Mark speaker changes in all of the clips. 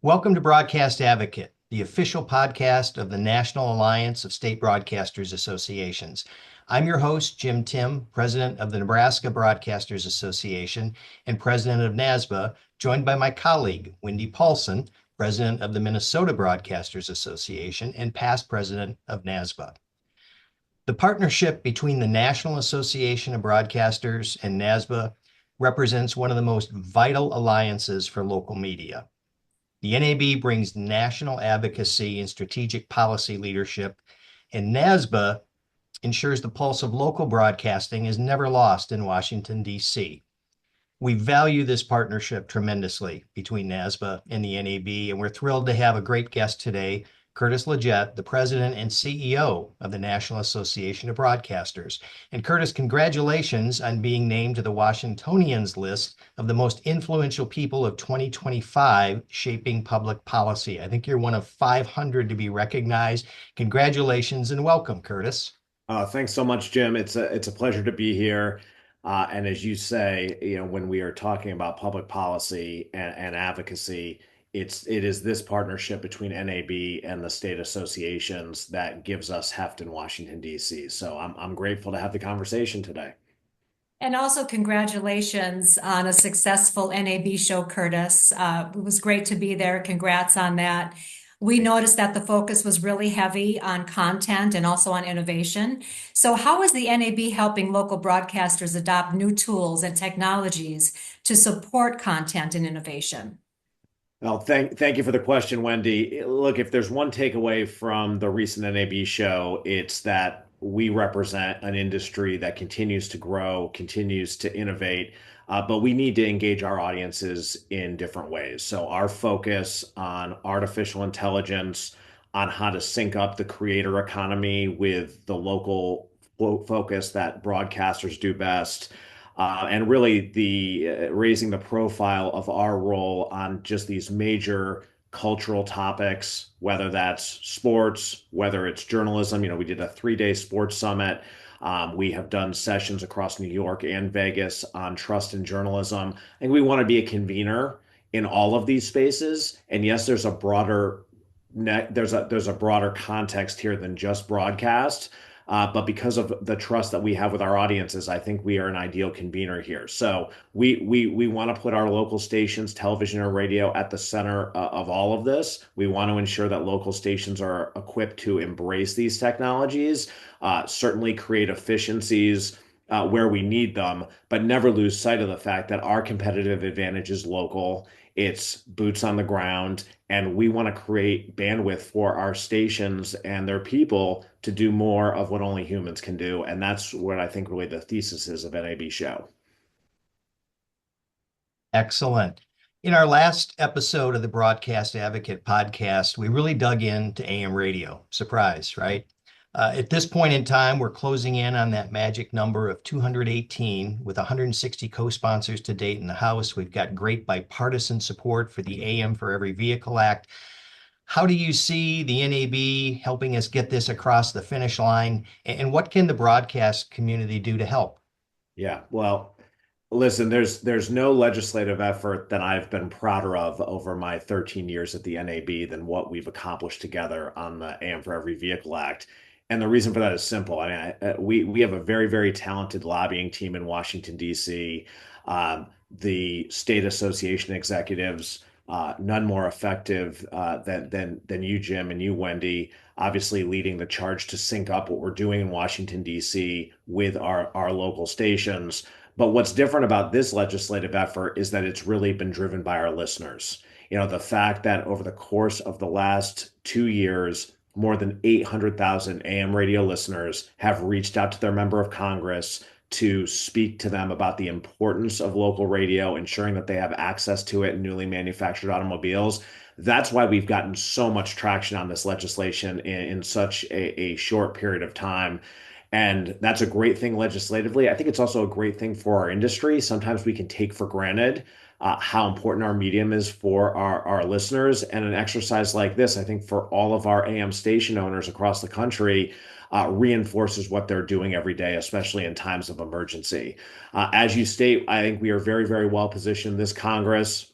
Speaker 1: Welcome to Broadcast Advocate, the official podcast of the National Alliance of State Broadcasters Associations. I'm your host, Timm, president of the Nebraska Broadcasters Association and president of NASBA, joined by my colleague, Wendy Paulson, president of the Minnesota Broadcasters Association and past president of NASBA. The partnership between the National Association of Broadcasters and NASBA represents one of the most vital alliances for local media. The NAB brings national advocacy and strategic policy leadership, and NASBA ensures the pulse of local broadcasting is never lost in Washington, D.C. We value this partnership tremendously between NASBA and the NAB, and we're thrilled to have a great guest today, Curtis LeGeyt, the president and CEO of the National Association of Broadcasters. And Curtis, congratulations on being named to the Washingtonians list of the most influential people of 2025 shaping public policy. I think you're one of 500 to be recognized. Congratulations and welcome, Curtis.
Speaker 2: Thanks so much, Jim. It's a pleasure to be here. And as you say, when we are talking about public policy and advocacy, it is this partnership between NAB and the state associations that gives us heft in Washington, D.C. So I'm grateful to have the conversation today.
Speaker 3: And also congratulations on a successful NAB show, Curtis. It was great to be there. Congrats on that. We noticed that the focus was really heavy on content and also on innovation. So how is the NAB helping local broadcasters adopt new tools and technologies to support content and innovation?
Speaker 2: Well, thank you for the question, Wendy. Look, if there's one takeaway from the recent NAB show, it's that we represent an industry that continues to grow, continues to innovate, but we need to engage our audiences in different ways. So our focus on artificial intelligence, on how to sync up the creator economy with the local focus that broadcasters do best, and really the raising the profile of our role on just these major cultural topics, whether that's sports, whether it's journalism. We did a 3-day sports summit. We have done sessions across New York and Vegas on trust in journalism. And we want to be a convener in all of these spaces. And yes, there's a broader context here than just broadcast. But because of the trust that we have with our audiences, I think we are an ideal convener here. So we want to put our local stations, television and radio, at the center of all of this. We want to ensure that local stations are equipped to embrace these technologies, certainly create efficiencies where we need them, but never lose sight of the fact that our competitive advantage is local. It's boots on the ground, and we want to create bandwidth for our stations and their people to do more of what only humans can do. And that's what I think really the thesis is of NAB show.
Speaker 1: Excellent. In our last episode of the Broadcast Advocate podcast, we really dug into AM radio. Surprise, right? At this point in time, we're closing in on that magic number of 218 with 160 co-sponsors to date in the House. We've got great bipartisan support for the AM for Every Vehicle Act. How do you see the NAB helping us get this across the finish line? And what can the broadcast community do to help?
Speaker 2: Yeah, well, listen, there's no legislative effort that I've been prouder of over my 13 years at the NAB than what we've accomplished together on the AM for Every Vehicle Act. And the reason for that is simple. We have a very, very talented lobbying team in Washington, D.C. The state association executives, none more effective than you, Jim, and you, Wendy, obviously leading the charge to sync up what we're doing in Washington, D.C. with our local stations. But what's different about this legislative effort is that it's really been driven by our listeners. The fact that over the course of the last 2 years, more than 800,000 AM radio listeners have reached out to their member of Congress to speak to them about the importance of local radio, ensuring that they have access to it in newly manufactured automobiles. That's why we've gotten so much traction on this legislation in such a short period of time. And that's a great thing legislatively. I think it's also a great thing for our industry. Sometimes we can take for granted how important our medium is for our listeners. And an exercise like this, I think for all of our AM station owners across the country, reinforces what they're doing every day, especially in times of emergency. As you state, I think we are very, very well positioned. This Congress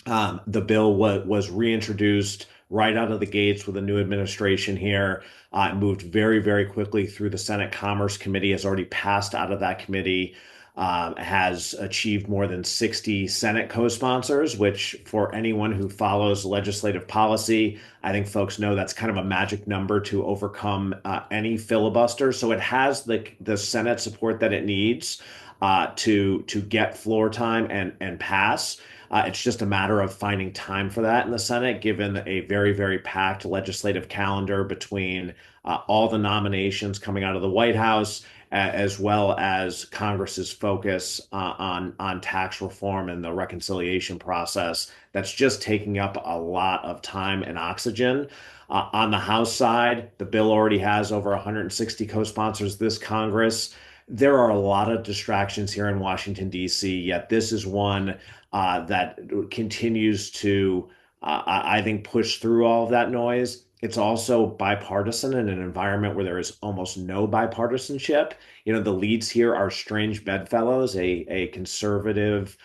Speaker 2: The bill was reintroduced right out of the gates with a new administration here. It moved very, very quickly through the Senate Commerce Committee, has already passed out of that committee, has achieved more than 60 Senate co-sponsors, which for anyone who follows legislative policy, I think folks know that's kind of a magic number to overcome any filibuster. So it has the Senate support that it needs to get floor time and pass. It's just a matter of finding time for that in the Senate, given a very, very packed legislative calendar between all the nominations coming out of the White House, as well as Congress's focus on tax reform and the reconciliation process. That's just taking up a lot of time and oxygen. On the House side, the bill already has over 160 co-sponsors this Congress. There are a lot of distractions here in Washington, D.C., yet this is one that continues to, I think, push through all of that noise. It's also bipartisan in an environment where there is almost no bipartisanship. You know, the leads here are strange bedfellows, a conservative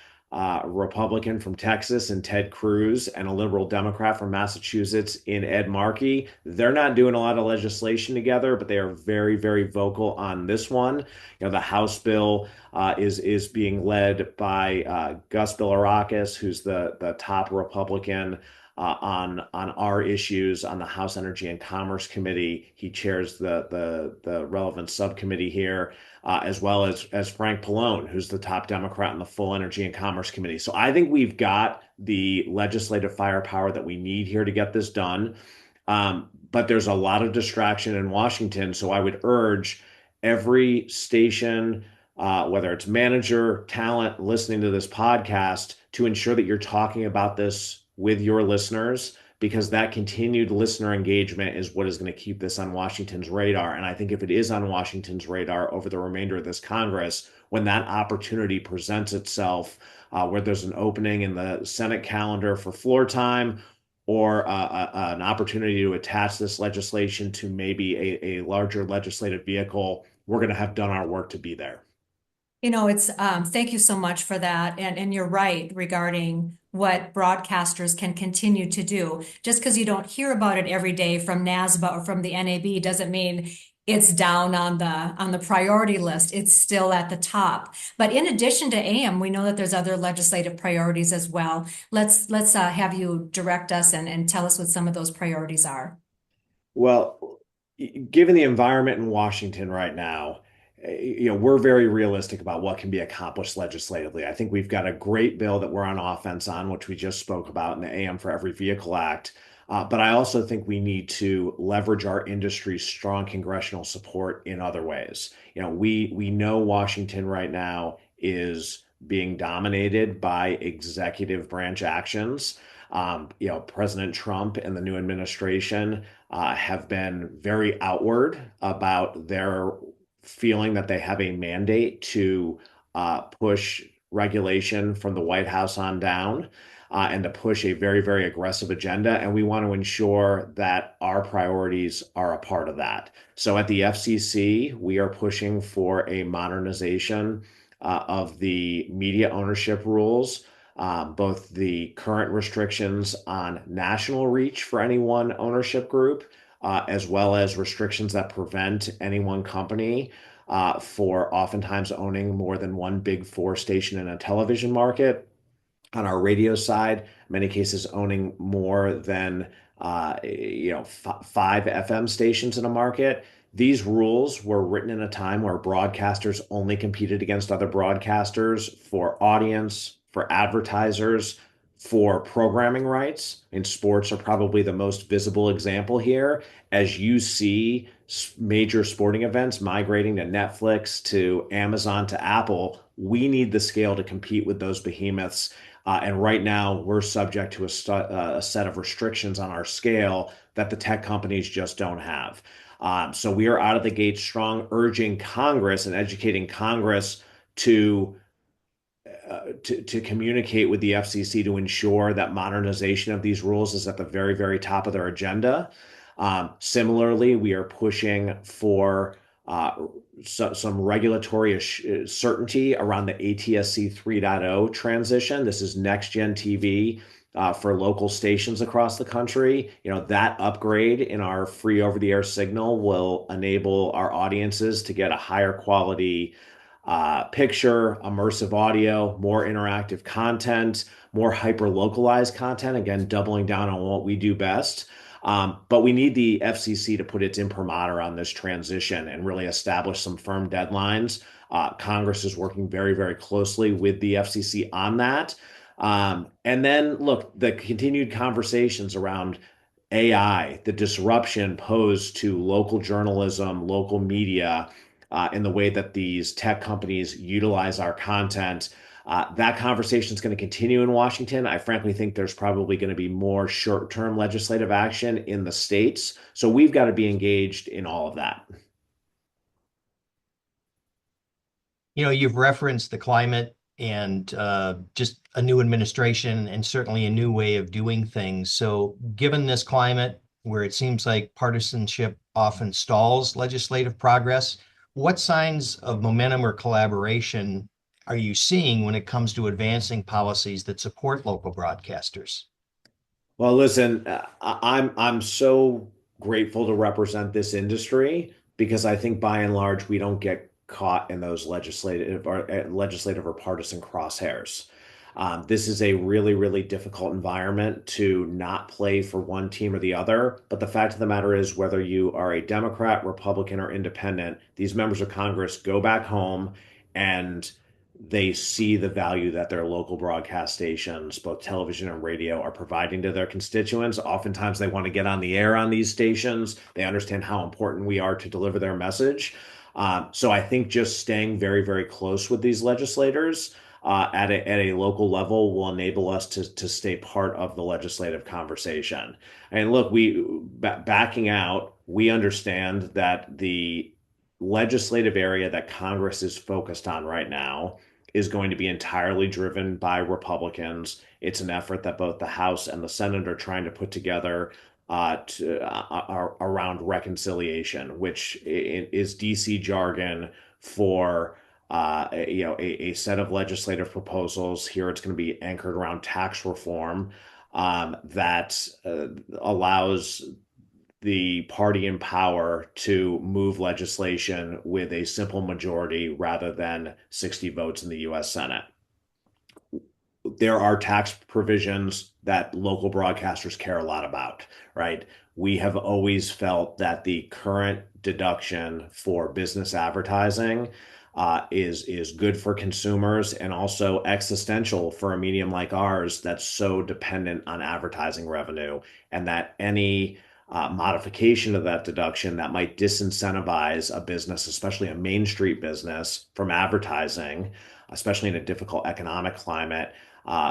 Speaker 2: Republican from Texas and Ted Cruz, and a liberal Democrat from Massachusetts in Ed Markey. They're not doing a lot of legislation together, but they are very, very vocal on this one. You know, the House bill is being led by Gus Bilirakis, who's the top Republican on our issues on the House Energy and Commerce Committee. He chairs the relevant subcommittee here, as well as Frank Pallone, who's the top Democrat in the full Energy and Commerce Committee. So I think we've got the legislative firepower that we need here to get this done. But there's a lot of distraction in Washington. So I would urge every station, whether it's manager, talent, listening to this podcast, to ensure that you're talking about this with your listeners, because that continued listener engagement is what is going to keep this on Washington's radar. And I think if it is on Washington's radar over the remainder of this Congress, when that opportunity presents itself, where there's an opening in the Senate calendar for floor time, or an opportunity to attach this legislation to maybe a larger legislative vehicle, we're going to have done our work to be there.
Speaker 3: You know, it's thank you so much for that. And you're right regarding what broadcasters can continue to do. Just because you don't hear about it every day from NASBA or from the NAB doesn't mean it's down on the priority list. It's still at the top. But in addition to AM, we know that there's other legislative priorities as well. Let's have you direct us and tell us what some of those priorities are.
Speaker 2: Well, given the environment in Washington right now, you know, we're very realistic about what can be accomplished legislatively. I think we've got a great bill that we're on offense on, which we just spoke about in the AM for Every Vehicle Act. But I also think we need to leverage our industry's strong congressional support in other ways. You know, we know Washington right now is being dominated by executive branch actions. You know, President Trump and the new administration have been very outward about their feeling that they have a mandate to push regulation from the White House on down, and to push a very, very aggressive agenda. And we want to ensure that our priorities are a part of that. So at the FCC, we are pushing for a modernization of the media ownership rules. Both the current restrictions on national reach for any one ownership group, as well as restrictions that prevent any one company for oftentimes owning more than one big four station in a television market. On our radio side, in many cases owning more than five FM stations in a market. These rules were written in a time where broadcasters only competed against other broadcasters for audience, for advertisers, for programming rights. And sports are probably the most visible example here. As you see major sporting events migrating to Netflix, to Amazon, to Apple, we need the scale to compete with those behemoths. And right now, we're subject to a set of restrictions on our scale that the tech companies just don't have. So we are out of the gate strong, urging Congress and educating Congress to communicate with the FCC to ensure that modernization of these rules is at the very, very top of their agenda. Similarly, we are pushing for some regulatory certainty around the ATSC 3.0 transition. This is next gen TV. for local stations across the country. That upgrade in our free over-the-air signal will enable our audiences to get a higher quality picture, immersive audio, more interactive content, more hyper localized content, again, doubling down on what we do best. But we need the FCC to put its imprimatur on this transition and really establish some firm deadlines. Congress is working very, very closely with the FCC on that. And then, look, the continued conversations around AI, the disruption posed to local journalism, local media, in the way that these tech companies utilize our content. That conversation is going to continue in Washington. I frankly think there's probably going to be more short-term legislative action in the states. So we've got to be engaged in all of that.
Speaker 1: You've referenced the climate and just a new administration and certainly a new way of doing things. So given this climate where it seems like partisanship often stalls legislative progress, what signs of momentum or collaboration are you seeing when it comes to advancing policies that support local broadcasters?
Speaker 2: Well, listen, I'm so grateful to represent this industry because I think by and large we don't get caught in those legislative or partisan crosshairs. This is a really, really difficult environment to not play for one team or the other. But the fact of the matter is, whether you are a Democrat, Republican, or independent, these members of Congress go back home and they see the value that their local broadcast stations, both television and radio, are providing to their constituents. Oftentimes, they want to get on the air on these stations. They understand how important we are to deliver their message. So I think just staying very, very close with these legislators at a local level will enable us to stay part of the legislative conversation. And look, backing out, we understand that the legislative area that Congress is focused on right now is going to be entirely driven by Republicans. It's an effort that both the House and the Senate are trying to put together around reconciliation, which is DC jargon for a set of legislative proposals. Here, it's going to be anchored around tax reform that allows the party in power to move legislation with a simple majority rather than 60 votes in the U.S. Senate. There are tax provisions that local broadcasters care a lot about, right? We have always felt that the current deduction for business advertising is good for consumers and also existential for a medium like ours that's so dependent on advertising revenue, and that any modification of that deduction that might disincentivize a business, especially a Main Street business, from advertising, especially in a difficult economic climate,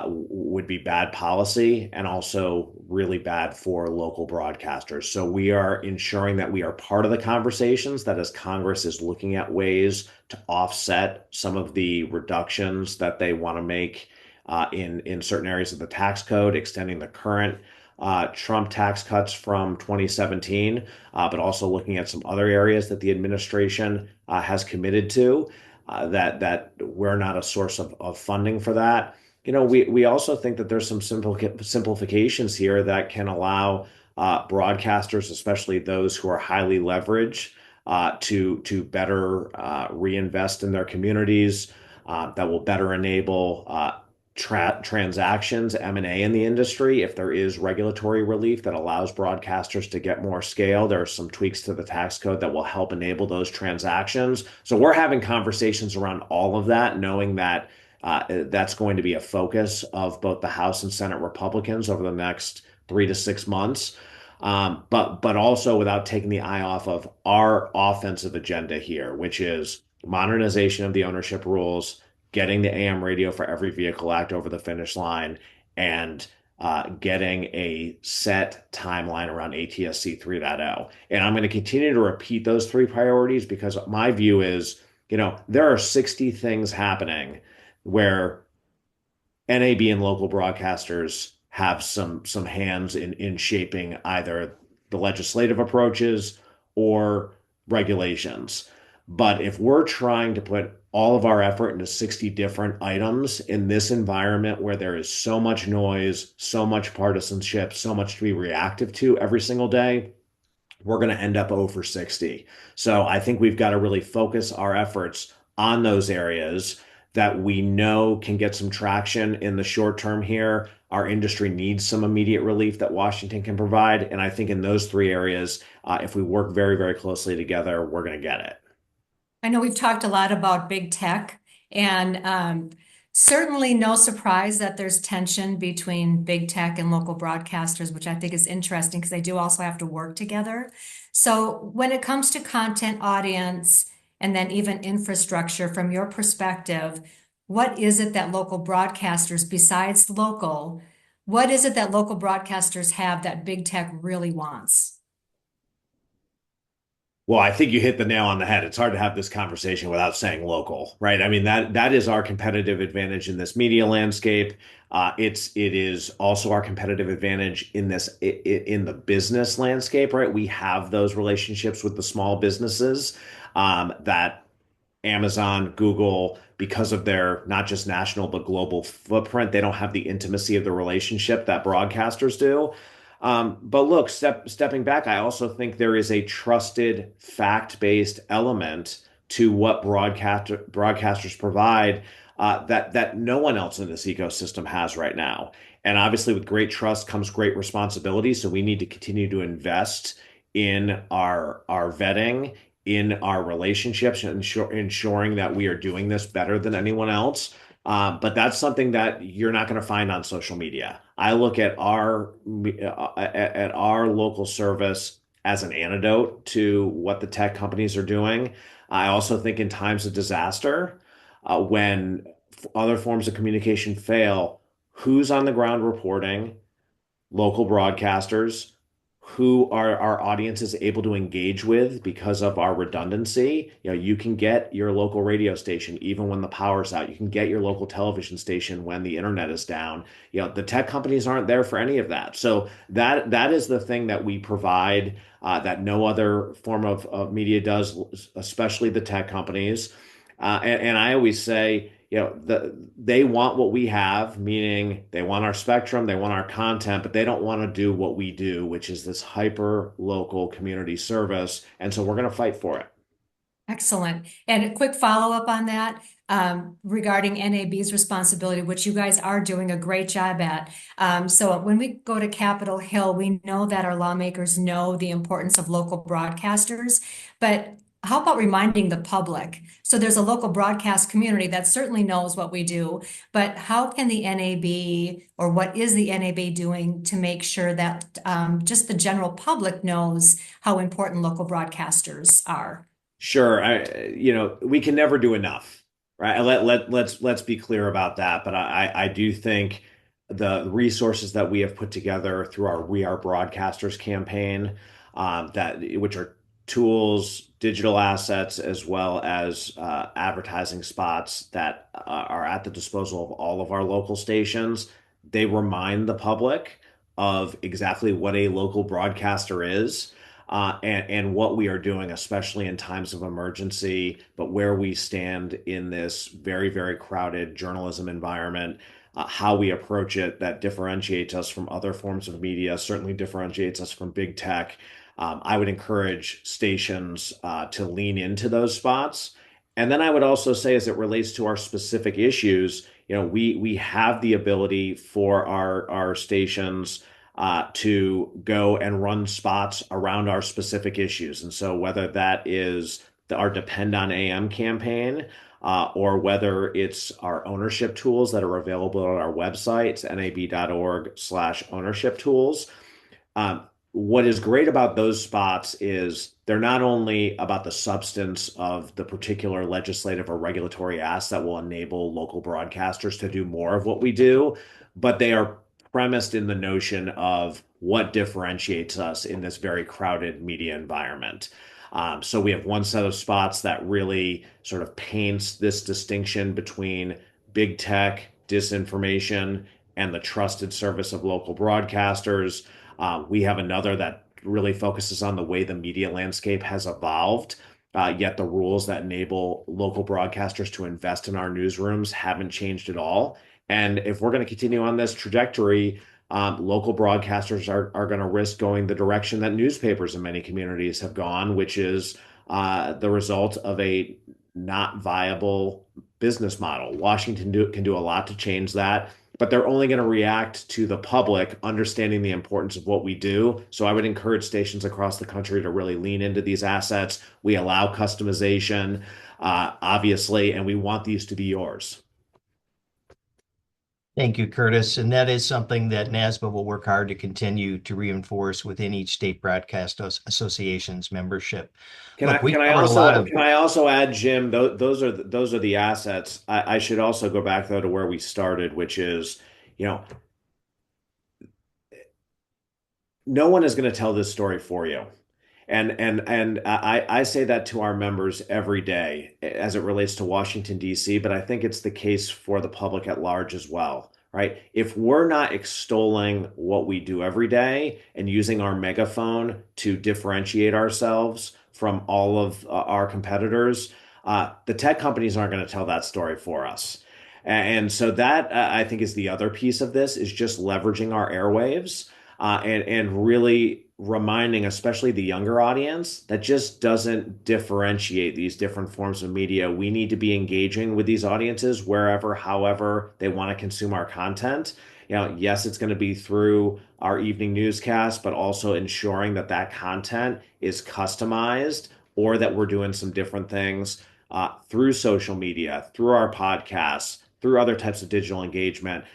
Speaker 2: would be bad policy and also really bad for local broadcasters. So we are ensuring that we are part of the conversations, that as Congress is looking at ways to offset some of the reductions that they want to make in certain areas of the tax code, extending the current Trump tax cuts from 2017, but also looking at some other areas that the administration has committed to, that we're not a source of funding for that. We also think that there's some simplifications here that can allow broadcasters, especially those who are highly leveraged, to better reinvest in their communities, that will better enable transactions, M&A in the industry. If there is regulatory relief that allows broadcasters to get more scale, there are some tweaks to the tax code that will help enable those transactions. So we're having conversations around all of that, knowing that that's going to be a focus of both the House and Senate Republicans over the next 3 to 6 months. But also without taking the eye off of our offensive agenda here, which is modernization of the ownership rules, getting the AM Radio for Every Vehicle Act over the finish line, and getting a set timeline around ATSC 3.0. And I'm going to continue to repeat those three priorities because my view is, there are 60 things happening where NAB and local broadcasters have some hands in shaping either the legislative approaches or regulations. But if we're trying to put all of our effort into 60 different items in this environment where there is so much noise, so much partisanship, so much to be reactive to every single day, we're going to end up over 60. So I think we've got to really focus our efforts on those areas that we know can get some traction in the short term here. Our industry needs some immediate relief that Washington can provide. And I think in those three areas, if we work very, very closely together, we're going to get it.
Speaker 3: I know we've talked a lot about big tech, and certainly no surprise that there's tension between big tech and local broadcasters, which I think is interesting because they do also have to work together. So, when it comes to content, audience, and then even infrastructure, from your perspective, what is it that local broadcasters, besides local, what is it that local broadcasters have that big tech really wants?
Speaker 2: Well, I think you hit the nail on the head. It's hard to have this conversation without saying local, right? I mean, that is our competitive advantage in this media landscape. It is also our competitive advantage in in the business landscape, right? We have those relationships with the small businesses that Amazon, Google, because of their not just national but global footprint, they don't have the intimacy of the relationship that broadcasters do. But look, stepping back, I also think there is a trusted, fact-based element to what broadcasters provide that no one else in this ecosystem has right now. And obviously, with great trust comes great responsibility. So we need to continue to invest in our vetting, in our relationships, and ensuring that we are doing this better than anyone else. But that's something that you're not going to find on social media. I look at our local service as an antidote to what the tech companies are doing. I also think in times of disaster, when other forms of communication fail, who's on the ground reporting? Local broadcasters who our audience is able to engage with because of our redundancy. You know, you can get your local radio station even when the power's out. You can get your local television station when the internet is down. You know, the tech companies aren't there for any of that. So that is the thing that we provide that no other form of media does, especially the tech companies. And I always say, you know, they want what we have, meaning they want our spectrum, they want our content, but they don't want to do what we do, which is this hyper local community service. And so we're going to fight for it.
Speaker 3: Excellent. And a quick follow-up on that, regarding NAB's responsibility, which you guys are doing a great job at. So when we go to Capitol Hill, we know that our lawmakers know the importance of local broadcasters, but how about reminding the public? So there's a local broadcast community that certainly knows what we do, but how can the NAB, or what is the NAB doing to make sure that just the general public knows how important local broadcasters are?
Speaker 2: Sure, we can never do enough, right? Let's be clear about that. But I do think the resources that we have put together through our We Are Broadcasters campaign, which are tools, digital assets, as well as advertising spots that are at the disposal of all of our local stations. They remind the public of exactly what a local broadcaster is, and what we are doing, especially in times of emergency, but where we stand in this very, very crowded journalism environment. How we approach it that differentiates us from other forms of media, certainly differentiates us from big tech. I would encourage stations to lean into those spots. And then I would also say, as it relates to our specific issues, you know, we have the ability for our stations to go and run spots around our specific issues. And so whether that is our Depend on AM campaign, or whether it's our ownership tools that are available on our website, it's nab.org/ownership tools. What is great about those spots is they're not only about the substance of the particular legislative or regulatory acts that will enable local broadcasters to do more of what we do, but they are premised in the notion of what differentiates us in this very crowded media environment. So we have one set of spots that really sort of paints this distinction between big tech, disinformation, and the trusted service of local broadcasters. We have another that really focuses on the way the media landscape has evolved. Yet the rules that enable local broadcasters to invest in our newsrooms haven't changed at all. And if we're going to continue on this trajectory, local broadcasters are going to risk going the direction that newspapers in many communities have gone, which is the result of a not viable business model. Washington can do a lot to change that, but they're only going to react to the public understanding the importance of what we do. So I would encourage stations across the country to really lean into these assets. We allow customization, obviously, and we want these to be yours.
Speaker 1: Thank you, Curtis. And that is something that NASBA will work hard to continue to reinforce within each state broadcast association's membership.
Speaker 2: Can
Speaker 1: Look,
Speaker 2: I
Speaker 1: we
Speaker 2: can I
Speaker 1: covered a
Speaker 2: also
Speaker 1: lot of.
Speaker 2: can I also add, Jim? Those are the assets. I should also go back though to where we started, which is, you know, no one is going to tell this story for you. And I say that to our members every day as it relates to Washington, D.C., but I think it's the case for the public at large as well, right? If we're not extolling what we do every day and using our megaphone to differentiate ourselves from all of our competitors, the tech companies aren't going to tell that story for us. And so that I think is the other piece of this is just leveraging our airwaves and really reminding, especially the younger audience, that just doesn't differentiate these different forms of media. We need to be engaging with these audiences wherever, however they want to consume our content. Yes, it's going to be through our evening newscast, but also ensuring that that content is customized or that we're doing some different things through social media, through our podcasts, through other types of digital engagement.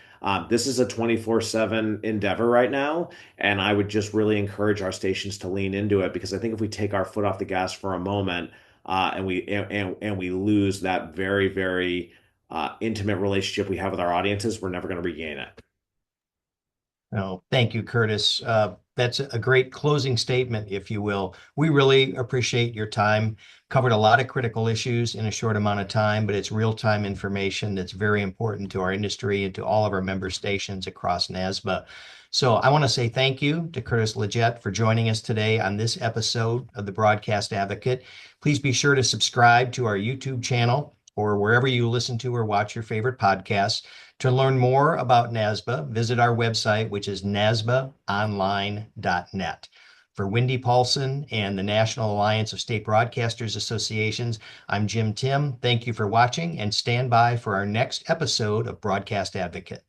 Speaker 2: This is a 24/7 endeavor right now, and I would just really encourage our stations to lean into it because I think if we take our foot off the gas for a moment and we lose that very, very intimate relationship we have with our audiences, we're never going to regain it.
Speaker 1: Oh, thank you, Curtis. That's a great closing statement, if you will. We really appreciate your time. Covered a lot of critical issues in a short amount of time, but it's real-time information that's very important to our industry and to all of our member stations across NASBA. So I want to say thank you to Curtis LeGeyt for joining us today on this episode of the Broadcast Advocate. Please be sure to subscribe to our YouTube channel or wherever you listen to or watch your favorite podcasts. To learn more about NASBA, visit our website, which is nasbaonline.net. For Wendy Paulson and the National Alliance of State Broadcasters Associations, I'm Jim Timm. Thank you for watching and stand by for our next episode of Broadcast Advocate.